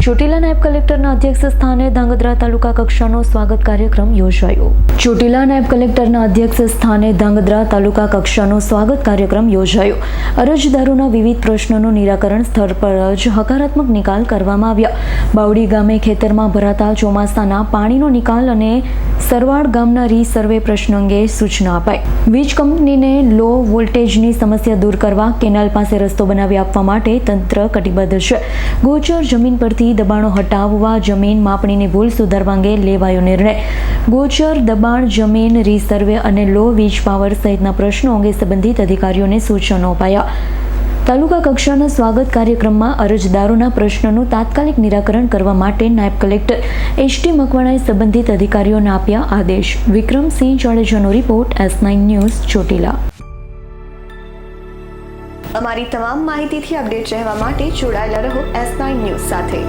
ચોટીલા નાયબ કલેક્ટરના અધ્યક્ષ સ્થાને ધાંગધ્રા તાલુકા કક્ષાનો સ્વાગત કાર્યક્રમ યોજાયો. ચોટીલા નાયબ કલેક્ટરના અધ્યક્ષ સ્થાને ધાંગધ્રા તાલુકા કક્ષાનો સ્વાગત કાર્યક્રમ યોજાયો. અરજદારોના વિવિધ પ્રશ્નોનું નિરાકરણ સ્થળ પર જ હકારાત્મક નિકાલ કરવામાં આવ્યા. બાવડી ગામે ખેતરમાં ભરાતા ચોમાસાના પાણીનો નિકાલ અને સરવાડ ગામના રીસર્વે પ્રશ્ન અંગે સૂચના અપાઈ. વીજ કંપનીને લો વોલ્ટેજની સમસ્યા દૂર કરવા કેનાલ પાસે રસ્તો બનાવી આપવા માટે તંત્ર કટિબદ્ધ છે. ગોચર જમીન પરથી દબાણો હટાવવા જમીન માપણીની ભૂલ સુધારવા અંગે લેવાયો નિર્ણય. ગોચર દબાણ જમીન રીસર્વે અને લો વીજ પાવર સહિતના પ્રશ્નો અંગે સંબંધિત અધિકારીઓને સૂચનો અપાયા. તાલુકા કક્ષાના સ્વાગત કાર્યક્રમમાં અરજદારોના પ્રશ્નોનું તાત્કાલિક નિરાકરણ કરવા માટે નાયબ કલેક્ટર એચ.ટી. મકવાણાએ સંબંધિત અધિકારીઓને આપ્યા આદેશ. વિક્રમસિંહ જાડેજાનો રિપોર્ટ S9 ન્યૂઝ ચોટીલા. અમારી તમામ માહિતીથી અપડેટ રહેવા માટે જોડાયેલા રહો S9 ન્યૂઝ સાથે.